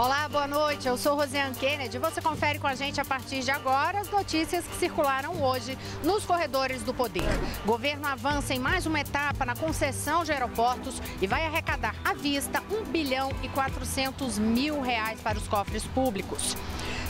Olá, boa noite. Eu sou Rosiane Kennedy. Você confere com a gente a partir de agora as notícias que circularam hoje nos corredores do poder. O governo avança em mais uma etapa na concessão de aeroportos e vai arrecadar à vista R$ 1,4 bilhão para os cofres públicos.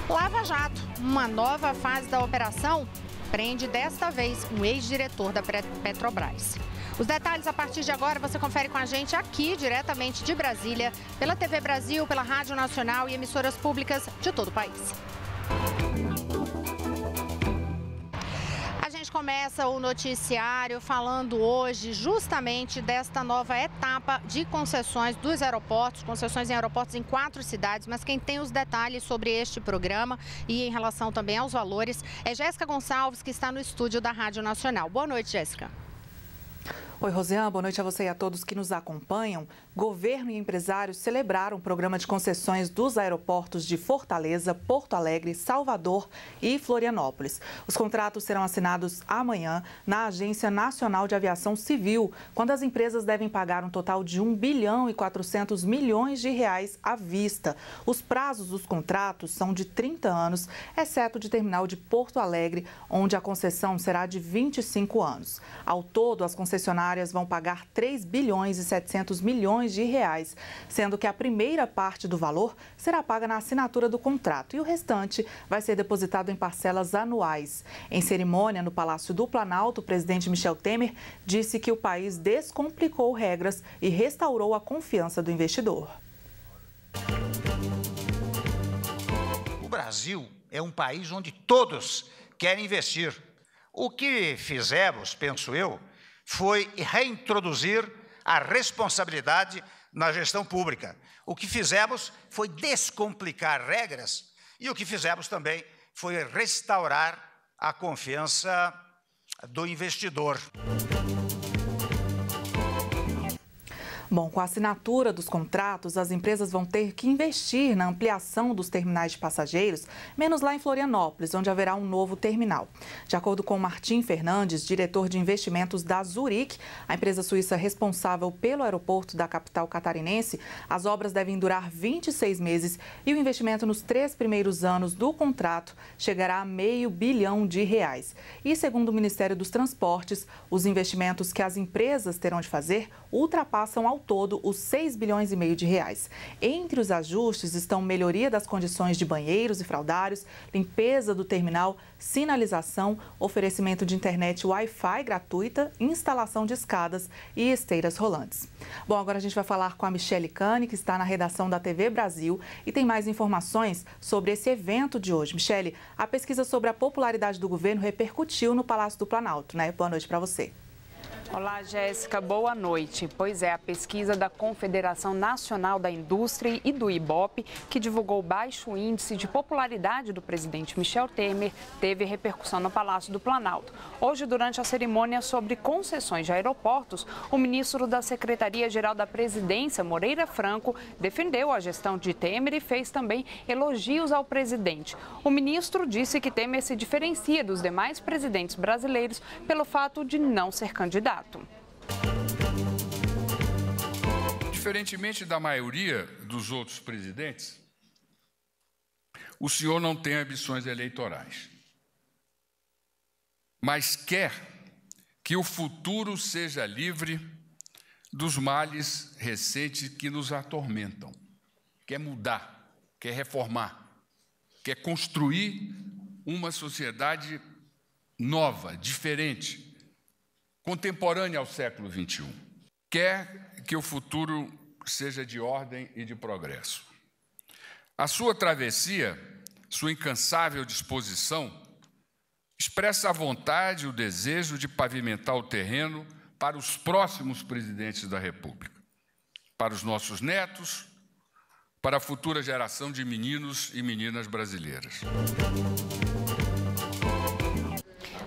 Lava Jato, uma nova fase da operação, prende desta vez um ex-diretor da Petrobras. Os detalhes a partir de agora você confere com a gente aqui, diretamente de Brasília, pela TV Brasil, pela Rádio Nacional e emissoras públicas de todo o país. A gente começa o noticiário falando hoje justamente desta nova etapa de concessões dos aeroportos, concessões em aeroportos em 4 cidades, mas quem tem os detalhes sobre este programa e em relação também aos valores é Jéssica Gonçalves, que está no estúdio da Rádio Nacional. Boa noite, Jéssica. Oi, Rosiane, boa noite a você e a todos que nos acompanham. Governo e empresários celebraram o programa de concessões dos aeroportos de Fortaleza, Porto Alegre, Salvador e Florianópolis. Os contratos serão assinados amanhã na Agência Nacional de Aviação Civil, quando as empresas devem pagar um total de R$ 1,4 bilhão à vista. Os prazos dos contratos são de 30 anos, exceto de terminal de Porto Alegre, onde a concessão será de 25 anos. Ao todo, as concessionárias vão pagar R$ 3,7 bilhões, sendo que a primeira parte do valor será paga na assinatura do contrato e o restante vai ser depositado em parcelas anuais. Em cerimônia no Palácio do Planalto, o presidente Michel Temer disse que o país descomplicou regras e restaurou a confiança do investidor. O Brasil é um país onde todos querem investir. O que fizemos, penso eu, foi reintroduzir a responsabilidade na gestão pública. O que fizemos foi descomplicar regras e o que fizemos também foi restaurar a confiança do investidor. Bom, com a assinatura dos contratos, as empresas vão ter que investir na ampliação dos terminais de passageiros, menos lá em Florianópolis, onde haverá um novo terminal. De acordo com Martim Fernandes, diretor de investimentos da Zurich, a empresa suíça responsável pelo aeroporto da capital catarinense, as obras devem durar 26 meses e o investimento nos 3 primeiros anos do contrato chegará a R$ 500 milhão. E segundo o Ministério dos Transportes, os investimentos que as empresas terão de fazer ultrapassam ao todo os R$ 6,5 bilhões. Entre os ajustes estão melhoria das condições de banheiros e fraldários, limpeza do terminal, sinalização, oferecimento de internet Wi-Fi gratuita, instalação de escadas e esteiras rolantes. Bom, agora a gente vai falar com a Michele Cane, que está na redação da TV Brasil e tem mais informações sobre esse evento de hoje. Michele, a pesquisa sobre a popularidade do governo repercutiu no Palácio do Planalto, né? Boa noite para você. Olá, Jéssica, boa noite. Pois é, a pesquisa da Confederação Nacional da Indústria e do IBOP, que divulgou o baixo índice de popularidade do presidente Michel Temer, teve repercussão no Palácio do Planalto. Hoje, durante a cerimônia sobre concessões de aeroportos, o ministro da Secretaria-Geral da Presidência, Moreira Franco, defendeu a gestão de Temer e fez também elogios ao presidente. O ministro disse que Temer se diferencia dos demais presidentes brasileiros pelo fato de não ser candidato. Diferentemente da maioria dos outros presidentes, o senhor não tem ambições eleitorais, mas quer que o futuro seja livre dos males recentes que nos atormentam. Quer mudar, quer reformar, quer construir uma sociedade nova, diferente, contemporânea ao século XXI. Quer que o futuro seja de ordem e de progresso. A sua travessia, sua incansável disposição, expressa a vontade e o desejo de pavimentar o terreno para os próximos presidentes da República, para os nossos netos, para a futura geração de meninos e meninas brasileiras.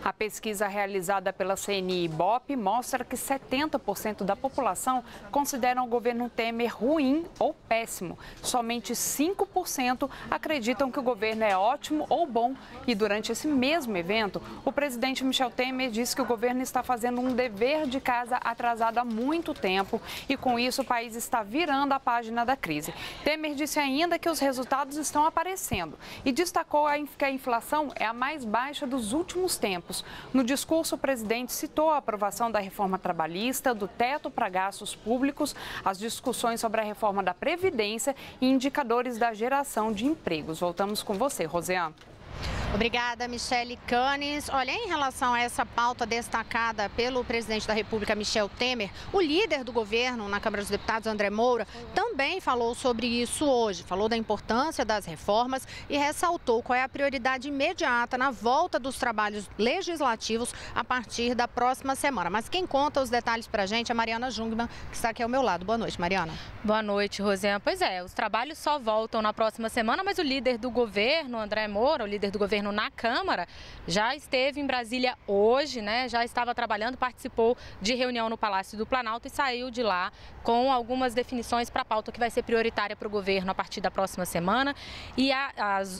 A pesquisa realizada pela CNI e Ibope mostra que 70% da população consideram o governo Temer ruim ou péssimo. Somente 5% acreditam que o governo é ótimo ou bom. E durante esse mesmo evento, o presidente Michel Temer disse que o governo está fazendo um dever de casa atrasado há muito tempo e, com isso, o país está virando a página da crise. Temer disse ainda que os resultados estão aparecendo e destacou que a inflação é a mais baixa dos últimos tempos. No discurso, o presidente citou a aprovação da reforma trabalhista, do teto para gastos públicos, as discussões sobre a reforma da Previdência e indicadores da geração de empregos. Voltamos com você, Rosiane. Obrigada, Michele Canes. Olha, em relação a essa pauta destacada pelo presidente da República, Michel Temer, o líder do governo na Câmara dos Deputados, André Moura, também falou sobre isso hoje. Falou da importância das reformas e ressaltou qual é a prioridade imediata na volta dos trabalhos legislativos a partir da próxima semana. Mas quem conta os detalhes para a gente é a Mariana Jungmann, que está aqui ao meu lado. Boa noite, Mariana. Boa noite, Rosiane. Pois é, os trabalhos só voltam na próxima semana, mas o líder do governo, André Moura, o líder do governo na Câmara, já esteve em Brasília hoje, né? Já estava trabalhando, participou de reunião no Palácio do Planalto e saiu de lá com algumas definições para a pauta que vai ser prioritária para o governo a partir da próxima semana. E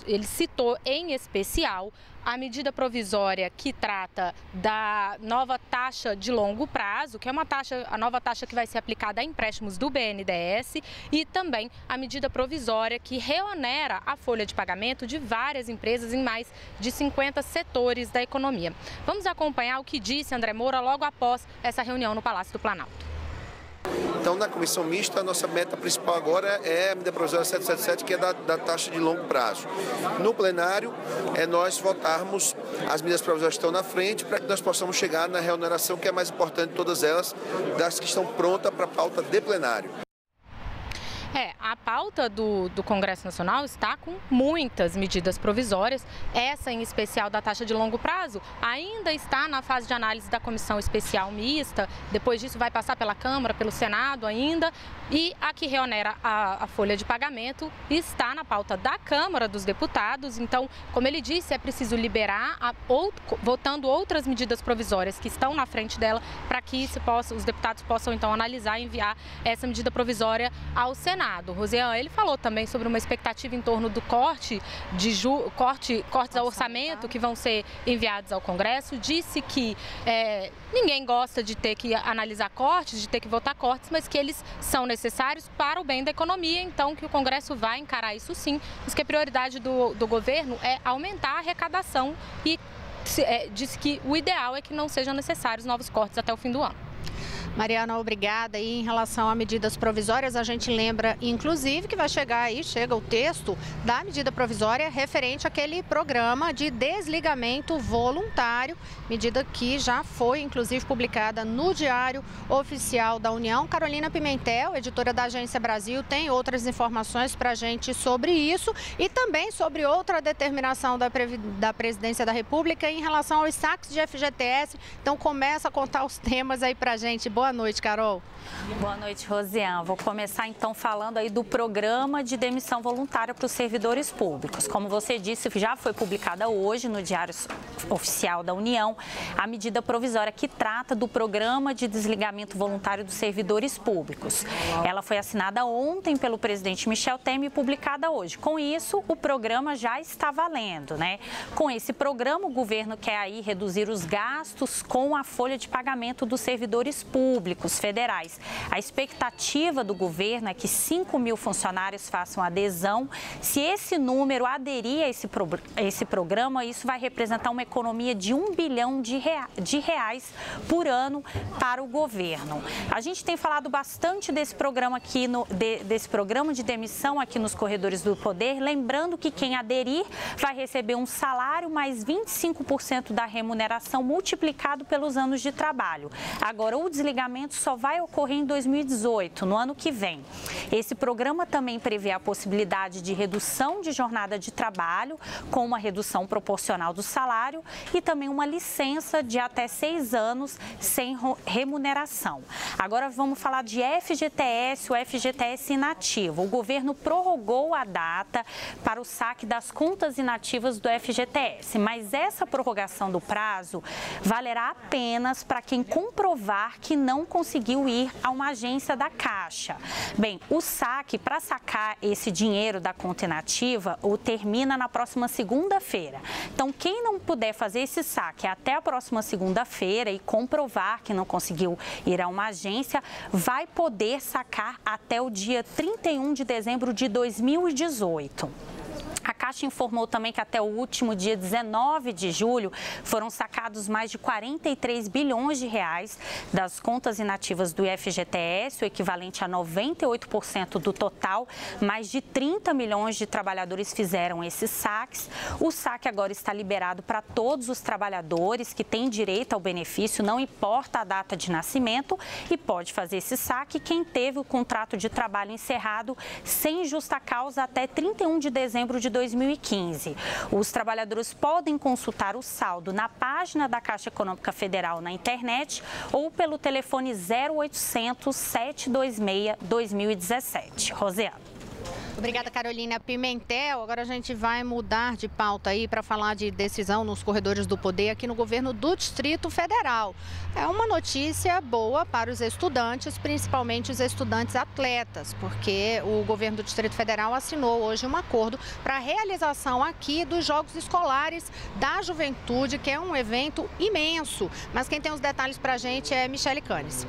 ele citou em especial a medida provisória que trata da nova taxa de longo prazo, que é a nova taxa que vai ser aplicada a empréstimos do BNDES, e também a medida provisória que reonera a folha de pagamento de várias empresas em mais de 50 setores da economia. Vamos acompanhar o que disse André Moura logo após essa reunião no Palácio do Planalto. Então, na comissão mista, a nossa meta principal agora é a medida provisória 777, que é da taxa de longo prazo. No plenário, é nós votarmos as medidas provisórias que estão na frente para que nós possamos chegar na reoneração, que é a mais importante de todas elas, das que estão prontas para a pauta de plenário. A pauta do Congresso Nacional está com muitas medidas provisórias. Essa, em especial, da taxa de longo prazo, ainda está na fase de análise da Comissão Especial Mista. Depois disso, vai passar pela Câmara, pelo Senado ainda. E a que reonera a folha de pagamento está na pauta da Câmara dos Deputados. Então, como ele disse, é preciso liberar, votando outras medidas provisórias que estão na frente dela, para que os deputados possam, então, analisar e enviar essa medida provisória ao Senado. Rosiane, ele falou também sobre uma expectativa em torno do cortes ao orçamento que vão ser enviados ao Congresso. Disse que ninguém gosta de ter que analisar cortes, de ter que votar cortes, mas que eles são necessários para o bem da economia, então que o Congresso vai encarar isso sim, mas que a prioridade do governo é aumentar a arrecadação e disse que o ideal é que não sejam necessários novos cortes até o fim do ano. Mariana, obrigada. E em relação a medidas provisórias, a gente lembra, inclusive, que chega o texto da medida provisória referente àquele programa de desligamento voluntário, medida que já foi, inclusive, publicada no Diário Oficial da União. Carolina Pimentel, editora da Agência Brasil, tem outras informações para a gente sobre isso e também sobre outra determinação da Presidência da República em relação aos saques de FGTS. Então, começa a contar os temas aí para a gente. Boa noite, Carol. Boa noite, Rosiane. Vou começar então falando aí do programa de demissão voluntária para os servidores públicos. Como você disse, já foi publicada hoje no Diário Oficial da União a medida provisória que trata do programa de desligamento voluntário dos servidores públicos. Ela foi assinada ontem pelo presidente Michel Temer e publicada hoje. Com isso, o programa já está valendo, né? Com esse programa, o governo quer aí reduzir os gastos com a folha de pagamento dos servidores públicos federais. A expectativa do governo é que 5 mil funcionários façam adesão. Se esse número aderir a esse programa, isso vai representar uma economia de R$1 bilhão de reais por ano para o governo. A gente tem falado bastante desse programa aqui, desse programa de demissão aqui nos Corredores do Poder, lembrando que quem aderir vai receber um salário mais 25% da remuneração multiplicado pelos anos de trabalho. Agora, o desligamento pagamento só vai ocorrer em 2018, no ano que vem. Esse programa também prevê a possibilidade de redução de jornada de trabalho, com uma redução proporcional do salário e também uma licença de até 6 anos sem remuneração. Agora vamos falar de FGTS, o FGTS inativo. O governo prorrogou a data para o saque das contas inativas do FGTS, mas essa prorrogação do prazo valerá apenas para quem comprovar que não conseguiu ir a uma agência da Caixa. Bem, o saque, para sacar esse dinheiro da conta inativa, termina na próxima segunda-feira. Então, quem não puder fazer esse saque até a próxima segunda-feira e comprovar que não conseguiu ir a uma agência, vai poder sacar até o dia 31 de dezembro de 2018. A Caixa informou também que até o último dia 19 de julho foram sacados mais de 43 bilhões de reais das contas inativas do FGTS, o equivalente a 98% do total. Mais de 30 milhões de trabalhadores fizeram esses saques. O saque agora está liberado para todos os trabalhadores que têm direito ao benefício, não importa a data de nascimento, e pode fazer esse saque quem teve o contrato de trabalho encerrado sem justa causa até 31 de dezembro de 2015. Os trabalhadores podem consultar o saldo na página da Caixa Econômica Federal na internet ou pelo telefone 0800 726 2017. Rosiana. Obrigada, Carolina Pimentel. Agora a gente vai mudar de pauta aí para falar de decisão nos corredores do poder aqui no governo do Distrito Federal. É uma notícia boa para os estudantes, principalmente os estudantes atletas, porque o governo do Distrito Federal assinou hoje um acordo para a realização aqui dos Jogos Escolares da Juventude, que é um evento imenso. Mas quem tem os detalhes para a gente é Michele Canes.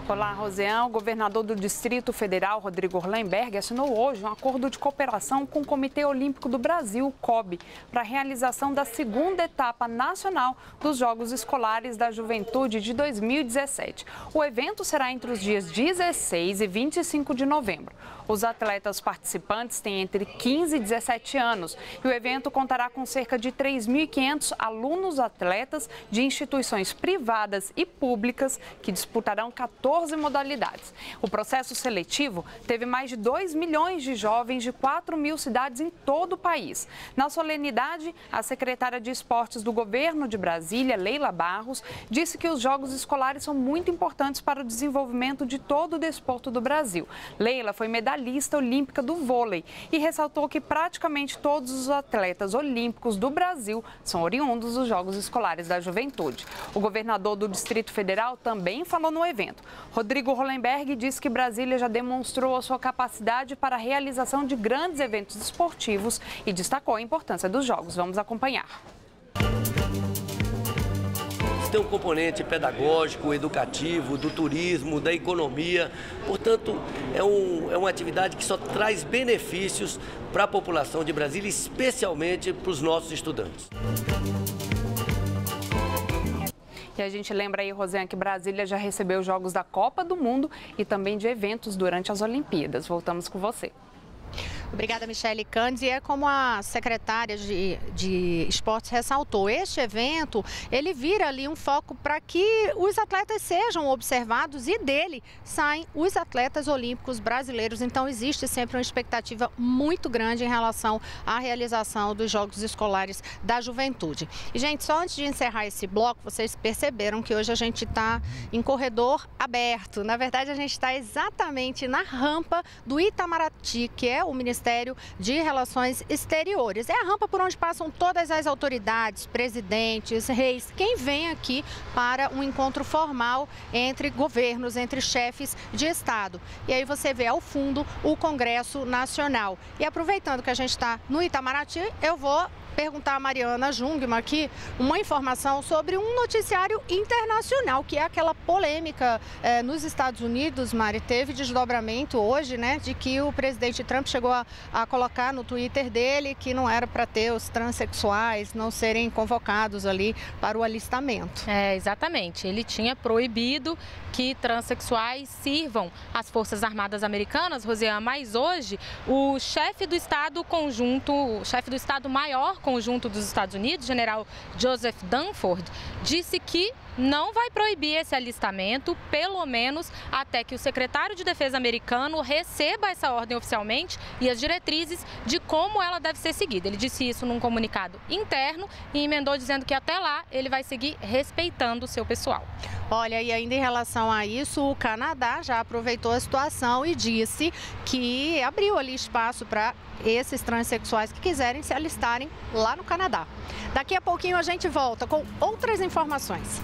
Olá, Rosiane. O governador do Distrito Federal, Rodrigo Hollenberg, assinou hoje um acordo de cooperação com o Comitê Olímpico do Brasil, o COB, para a realização da segunda etapa nacional dos Jogos Escolares da Juventude de 2017. O evento será entre os dias 16 e 25 de novembro. Os atletas participantes têm entre 15 e 17 anos e o evento contará com cerca de 3.500 alunos atletas de instituições privadas e públicas que disputarão 14 modalidades. O processo seletivo teve mais de 2 milhões de jovens de 4 mil cidades em todo o país. Na solenidade, a secretária de Esportes do governo de Brasília, Leila Barros, disse que os Jogos Escolares são muito importantes para o desenvolvimento de todo o desporto do Brasil. Leila foi medalhista olímpica do vôlei e ressaltou que praticamente todos os atletas olímpicos do Brasil são oriundos dos Jogos Escolares da Juventude. O governador do Distrito Federal também falou no evento. Rodrigo Hollenberg disse que Brasília já demonstrou a sua capacidade para a realização de grandes eventos esportivos e destacou a importância dos Jogos. Vamos acompanhar. Tem um componente pedagógico, educativo, do turismo, da economia. Portanto, é uma atividade que só traz benefícios para a população de Brasília, especialmente para os nossos estudantes. E a gente lembra aí, Rosiane, que Brasília já recebeu jogos da Copa do Mundo e também de eventos durante as Olimpíadas. Voltamos com você. Obrigada, Michele Canes. E é como a secretária de Esportes ressaltou, este evento, ele vira ali um foco para que os atletas sejam observados e dele saem os atletas olímpicos brasileiros. Então, existe sempre uma expectativa muito grande em relação à realização dos Jogos Escolares da Juventude. E, gente, só antes de encerrar esse bloco, vocês perceberam que hoje a gente está em corredor aberto. Na verdade, a gente está exatamente na rampa do Itamaraty, que é o Ministério de Relações Exteriores. É a rampa por onde passam todas as autoridades, presidentes, reis, quem vem aqui para um encontro formal entre governos, entre chefes de Estado. E aí você vê ao fundo o Congresso Nacional. E aproveitando que a gente está no Itamaraty, eu vou perguntar a Mariana Jungmann aqui uma informação sobre um noticiário internacional, que é aquela polêmica nos Estados Unidos, Mari, teve desdobramento hoje, né, de que o presidente Trump chegou a colocar no Twitter dele que não era para ter os transexuais não serem convocados ali para o alistamento. Exatamente. Ele tinha proibido que transexuais sirvam às Forças Armadas Americanas, Rosiane, mas hoje o chefe do Estado Conjunto, o chefe do Estado Maior Conjunto dos Estados Unidos, general Joseph Dunford, disse que não vai proibir esse alistamento, pelo menos até que o secretário de Defesa americano receba essa ordem oficialmente e as diretrizes de como ela deve ser seguida. Ele disse isso num comunicado interno e emendou dizendo que até lá ele vai seguir respeitando o seu pessoal. Olha, e ainda em relação a isso, o Canadá já aproveitou a situação e disse que abriu ali espaço para esses transexuais que quiserem se alistarem lá no Canadá. Daqui a pouquinho a gente volta com outras informações.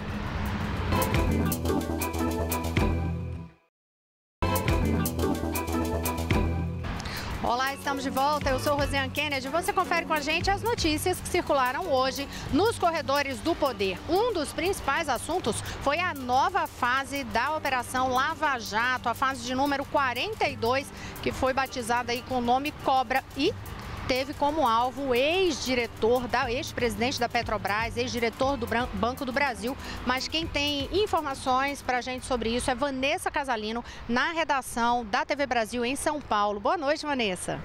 Olá, estamos de volta. Eu sou Rosiane Kennedy. Você confere com a gente as notícias que circularam hoje nos corredores do poder. Um dos principais assuntos foi a nova fase da Operação Lava Jato, a fase de número 42, que foi batizada aí com o nome Cobra e teve como alvo o ex-presidente da Petrobras, ex-diretor do Banco do Brasil. Mas quem tem informações para a gente sobre isso é Vanessa Casalino, na redação da TV Brasil em São Paulo. Boa noite, Vanessa.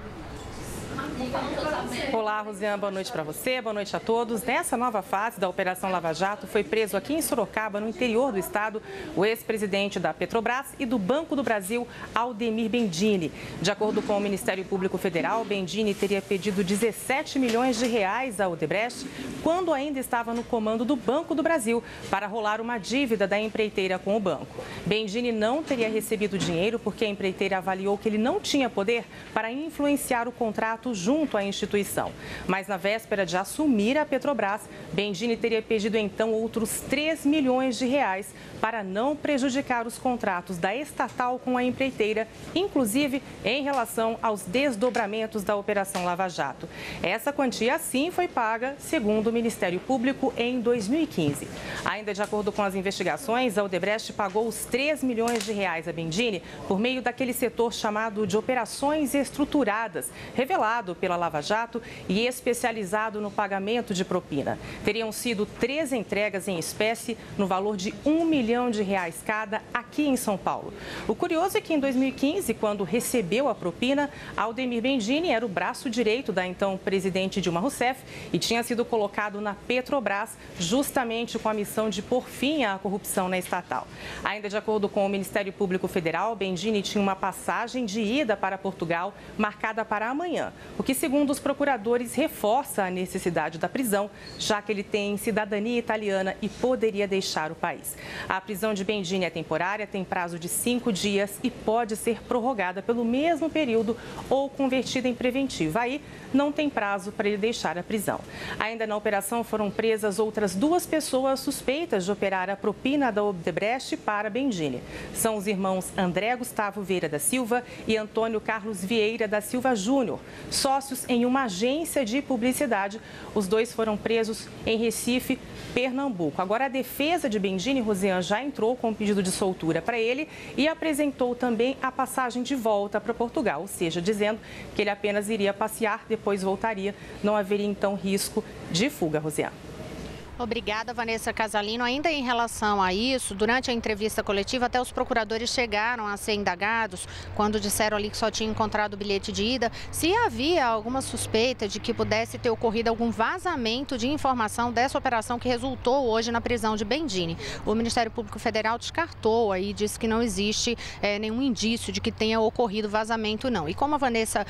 Olá, Rosiane, boa noite para você, boa noite a todos. Nessa nova fase da Operação Lava Jato, foi preso aqui em Sorocaba, no interior do estado, o ex-presidente da Petrobras e do Banco do Brasil, Aldemir Bendini. De acordo com o Ministério Público Federal, Bendini teria pedido 17 milhões de reais à Odebrecht, quando ainda estava no comando do Banco do Brasil, para rolar uma dívida da empreiteira com o banco. Bendini não teria recebido dinheiro porque a empreiteira avaliou que ele não tinha poder para influenciar o contrato junto à instituição. Mas na véspera de assumir a Petrobras, Bendini teria pedido então outros 3 milhões de reais para não prejudicar os contratos da estatal com a empreiteira, inclusive em relação aos desdobramentos da Operação Lava Jato. Essa quantia, sim, foi paga, segundo o Ministério Público, em 2015. Ainda de acordo com as investigações, a Odebrecht pagou os 3 milhões de reais a Bendini por meio daquele setor chamado de operações estruturadas, revelado pela Lava Jato e especializado no pagamento de propina. Teriam sido 3 entregas em espécie no valor de 1 milhão de reais cada aqui em São Paulo. O curioso é que em 2015, quando recebeu a propina, Aldemir Bendini era o braço direito da então presidente Dilma Rousseff e tinha sido colocado na Petrobras justamente com a missão de pôr fim à corrupção na estatal. Ainda de acordo com o Ministério Público Federal, Bendini tinha uma passagem de ida para Portugal marcada para amanhã, o que, segundo os procuradores, reforça a necessidade da prisão, já que ele tem cidadania italiana e poderia deixar o país. A prisão de Bendini é temporária, tem prazo de 5 dias e pode ser prorrogada pelo mesmo período ou convertida em preventiva. Aí não tem prazo para ele deixar a prisão. Ainda na operação foram presas outras 2 pessoas suspeitas de operar a propina da Odebrecht para Bendini. São os irmãos André Gustavo Vieira da Silva e Antônio Carlos Vieira da Silva Júnior, sócios em uma agência de publicidade. Os 2 foram presos em Recife, Pernambuco. Agora, a defesa de Bendini, Rosiane, já entrou com um pedido de soltura para ele e apresentou também a passagem de volta para Portugal, ou seja, dizendo que ele apenas iria passear, depois voltaria. Não haveria, então, risco de fuga, Rosiane. Obrigada, Vanessa Casalino. Ainda em relação a isso, durante a entrevista coletiva, até os procuradores chegaram a ser indagados quando disseram ali que só tinha encontrado o bilhete de ida, se havia alguma suspeita de que pudesse ter ocorrido algum vazamento de informação dessa operação que resultou hoje na prisão de Bendini. O Ministério Público Federal descartou aí, disse que não existe nenhum indício de que tenha ocorrido vazamento, não. E como a Vanessa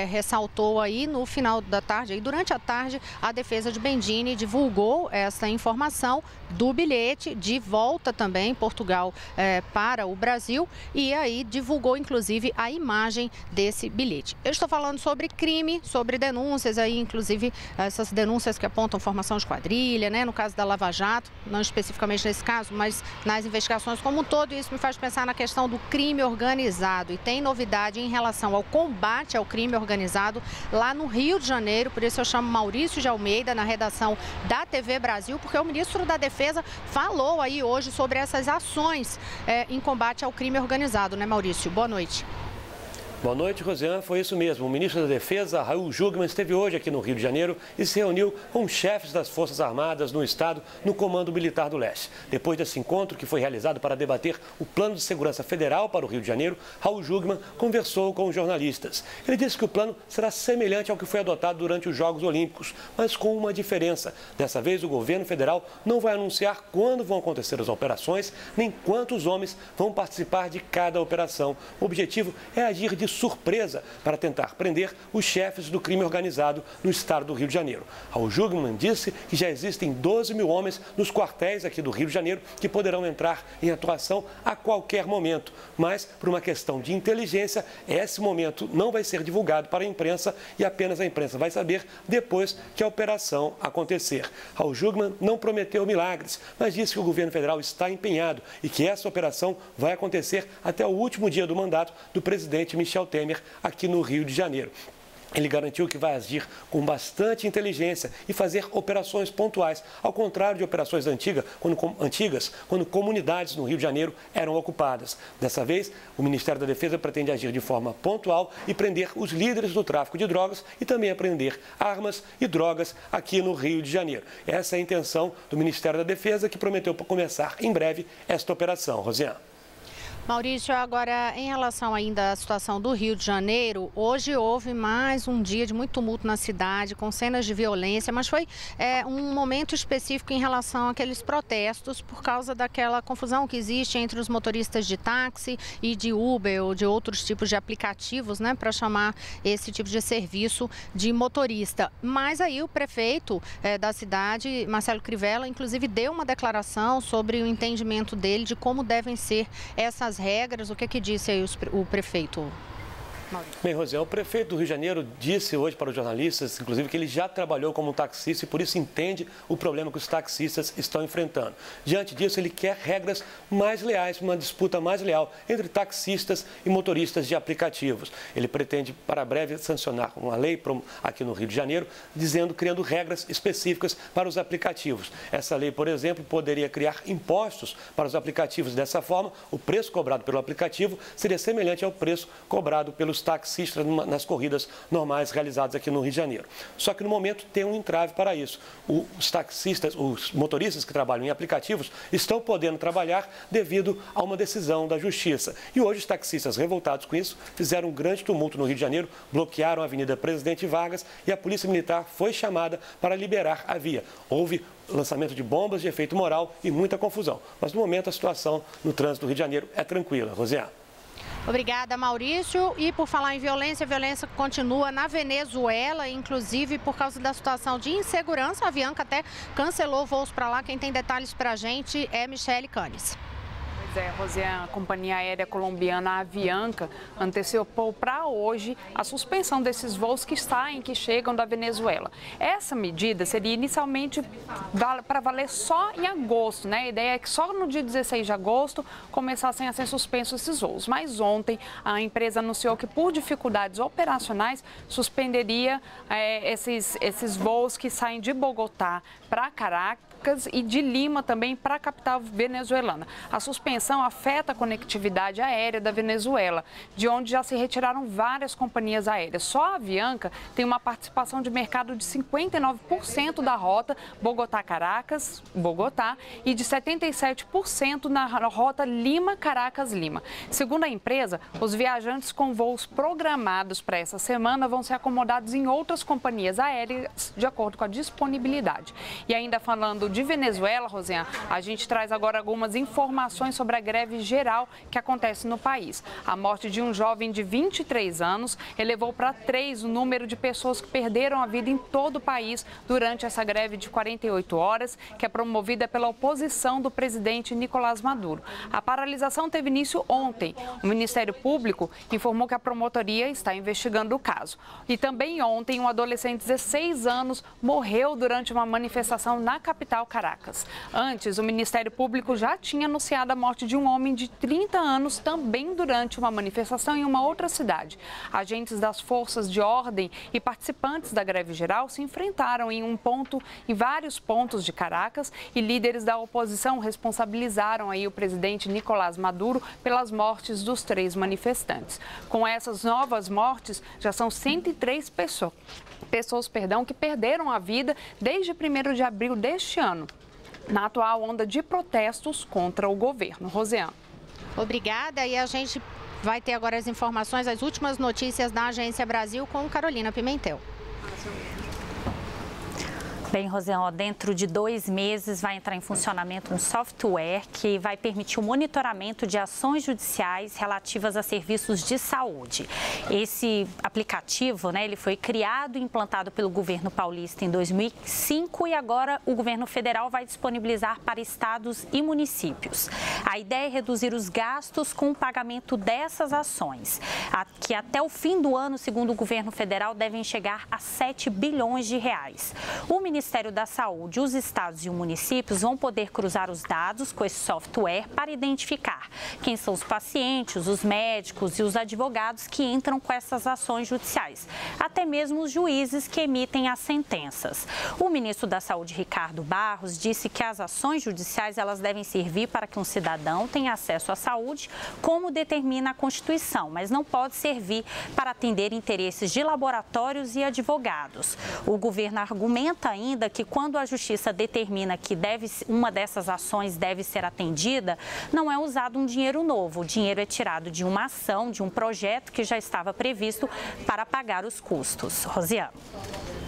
ressaltou aí, no final da tarde, aí, durante a tarde, a defesa de Bendini divulgou essa informação do bilhete de volta também Portugal para o Brasil e aí divulgou inclusive a imagem desse bilhete. Eu estou falando sobre crime, sobre denúncias aí, inclusive essas denúncias que apontam formação de quadrilha, né, no caso da Lava Jato, não especificamente nesse caso, mas nas investigações como um todo. Isso me faz pensar na questão do crime organizado e tem novidade em relação ao combate ao crime organizado lá no Rio de Janeiro. Por isso eu chamo Maurício de Almeida na redação da TV Brasil, porque o ministro da Defesa falou aí hoje sobre essas ações em combate ao crime organizado, né, Maurício? Boa noite. Boa noite, Rosiane. Foi isso mesmo. O ministro da Defesa, Raul Jungmann, esteve hoje aqui no Rio de Janeiro e se reuniu com chefes das Forças Armadas no Estado no Comando Militar do Leste. Depois desse encontro, que foi realizado para debater o Plano de Segurança Federal para o Rio de Janeiro, Raul Jungmann conversou com os jornalistas. Ele disse que o plano será semelhante ao que foi adotado durante os Jogos Olímpicos, mas com uma diferença. Dessa vez, o governo federal não vai anunciar quando vão acontecer as operações, nem quantos homens vão participar de cada operação. O objetivo é agir de surpresa para tentar prender os chefes do crime organizado no estado do Rio de Janeiro. Raul Jungmann disse que já existem 12 mil homens nos quartéis aqui do Rio de Janeiro que poderão entrar em atuação a qualquer momento. Mas, por uma questão de inteligência, esse momento não vai ser divulgado para a imprensa e apenas a imprensa vai saber depois que a operação acontecer. Raul Jungmann não prometeu milagres, mas disse que o governo federal está empenhado e que essa operação vai acontecer até o último dia do mandato do presidente Michel Temer aqui no Rio de Janeiro. Ele garantiu que vai agir com bastante inteligência e fazer operações pontuais, ao contrário de operações antigas, quando comunidades no Rio de Janeiro eram ocupadas. Dessa vez, o Ministério da Defesa pretende agir de forma pontual e prender os líderes do tráfico de drogas e também apreender armas e drogas aqui no Rio de Janeiro. Essa é a intenção do Ministério da Defesa, que prometeu começar em breve esta operação. Rosiane. Maurício, agora em relação ainda à situação do Rio de Janeiro, hoje houve mais um dia de muito tumulto na cidade, com cenas de violência, mas foi um momento específico em relação àqueles protestos por causa daquela confusão que existe entre os motoristas de táxi e de Uber ou de outros tipos de aplicativos, né, para chamar esse tipo de serviço de motorista. Mas aí o prefeito da cidade, Marcelo Crivella, inclusive deu uma declaração sobre o entendimento dele de como devem ser essas regras. O que disse aí o prefeito? Bem, Rosiane, o prefeito do Rio de Janeiro disse hoje para os jornalistas, inclusive, que ele já trabalhou como taxista e por isso entende o problema que os taxistas estão enfrentando. Diante disso, ele quer regras mais leais, uma disputa mais leal entre taxistas e motoristas de aplicativos. Ele pretende, para breve, sancionar uma lei aqui no Rio de Janeiro, criando regras específicas para os aplicativos. Essa lei, por exemplo, poderia criar impostos para os aplicativos. Dessa forma, o preço cobrado pelo aplicativo seria semelhante ao preço cobrado pelos taxistas nas corridas normais realizadas aqui no Rio de Janeiro. Só que no momento tem um entrave para isso. Os taxistas, os motoristas que trabalham em aplicativos estão podendo trabalhar devido a uma decisão da Justiça. E hoje os taxistas, revoltados com isso, fizeram um grande tumulto no Rio de Janeiro, bloquearam a Avenida Presidente Vargas e a Polícia Militar foi chamada para liberar a via. Houve lançamento de bombas de efeito moral e muita confusão. Mas no momento a situação no trânsito do Rio de Janeiro é tranquila. Rosiane. Obrigada, Maurício. E por falar em violência, a violência continua na Venezuela, inclusive por causa da situação de insegurança. A Avianca até cancelou voos para lá. Quem tem detalhes para a gente é Michele Canes. Rosiane, a companhia aérea colombiana Avianca antecipou para hoje a suspensão desses voos que chegam da Venezuela. Essa medida seria inicialmente para valer só em agosto, né? A ideia é que só no dia 16 de agosto começassem a ser suspensos esses voos. Mas ontem a empresa anunciou que por dificuldades operacionais suspenderia esses voos que saem de Bogotá para Caracas e de Lima também para a capital venezuelana. A suspensão afeta a conectividade aérea da Venezuela, de onde já se retiraram várias companhias aéreas. Só a Avianca tem uma participação de mercado de 59% da rota Bogotá-Caracas-Bogotá e de 77% na rota Lima-Caracas-Lima. Segundo a empresa, os viajantes com voos programados para essa semana vão ser acomodados em outras companhias aéreas de acordo com a disponibilidade. E ainda falando de Venezuela, Rosiane, a gente traz agora algumas informações sobre a greve geral que acontece no país. A morte de um jovem de 23 anos elevou para 3 o número de pessoas que perderam a vida em todo o país durante essa greve de 48 horas, que é promovida pela oposição do presidente Nicolás Maduro. A paralisação teve início ontem. O Ministério Público informou que a promotoria está investigando o caso. E também ontem, um adolescente de 16 anos morreu durante uma manifestação na capital Caracas. Antes, o Ministério Público já tinha anunciado a morte morte de um homem de 30 anos também durante uma manifestação em uma outra cidade. Agentes das forças de ordem e participantes da greve geral se enfrentaram em vários pontos de Caracas e líderes da oposição responsabilizaram aí o presidente Nicolás Maduro pelas mortes dos 3 manifestantes. Com essas novas mortes, já são 103 pessoas que perderam a vida desde 1º de abril deste ano, na atual onda de protestos contra o governo. Rosiane. Obrigada, e a gente vai ter agora as informações, as últimas notícias da Agência Brasil com Carolina Pimentel. Bem, Rosiane, dentro de 2 meses vai entrar em funcionamento um software que vai permitir o monitoramento de ações judiciais relativas a serviços de saúde. Esse aplicativo, ele foi criado e implantado pelo governo paulista em 2005 e agora o governo federal vai disponibilizar para estados e municípios. A ideia é reduzir os gastos com o pagamento dessas ações, que até o fim do ano, segundo o governo federal, devem chegar a 7 bilhões de reais. O Ministério da Saúde, os estados e os municípios vão poder cruzar os dados com esse software para identificar quem são os pacientes, os médicos e os advogados que entram com essas ações judiciais, até mesmo os juízes que emitem as sentenças. O ministro da Saúde, Ricardo Barros, disse que as ações judiciais elas devem servir para que um cidadão tenha acesso à saúde, como determina a Constituição, mas não pode servir para atender interesses de laboratórios e advogados. O governo argumenta ainda que quando a Justiça determina que uma dessas ações deve ser atendida, não é usado um dinheiro novo. O dinheiro é tirado de uma ação, de um projeto que já estava previsto para pagar os custos. Rosiane.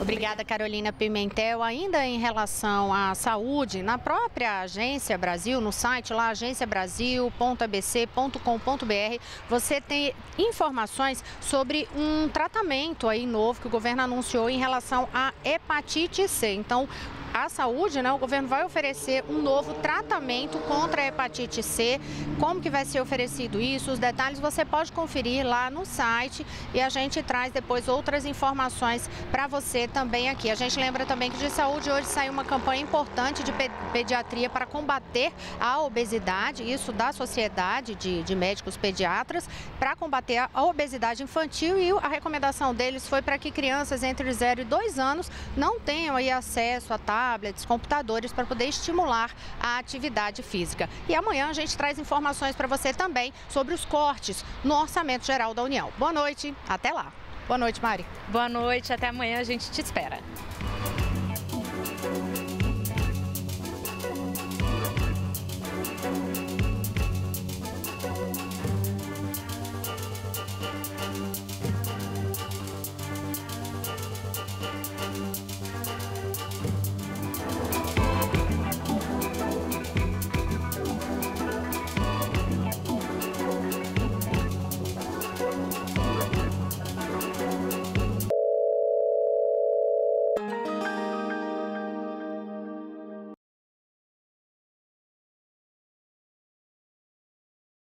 Obrigada, Carolina Pimentel. Ainda em relação à saúde, na própria Agência Brasil, no site lá, agenciabrasil.abc.com.br, você tem informações sobre um tratamento aí novo que o governo anunciou em relação à hepatite C. Então, a saúde, o governo vai oferecer um novo tratamento contra a hepatite C. Como que vai ser oferecido isso? Os detalhes você pode conferir lá no site e a gente traz depois outras informações para você também aqui. A gente lembra também que de saúde hoje saiu uma campanha importante de pediatria para combater a obesidade, isso da Sociedade de Médicos Pediatras, para combater a obesidade infantil, e a recomendação deles foi para que crianças entre 0 e 2 anos não tenham aí acesso a tablets, computadores, para poder estimular a atividade física. E amanhã a gente traz informações para você também sobre os cortes no Orçamento Geral da União. Boa noite, até lá. Boa noite, Mari. Boa noite, até amanhã, a gente te espera.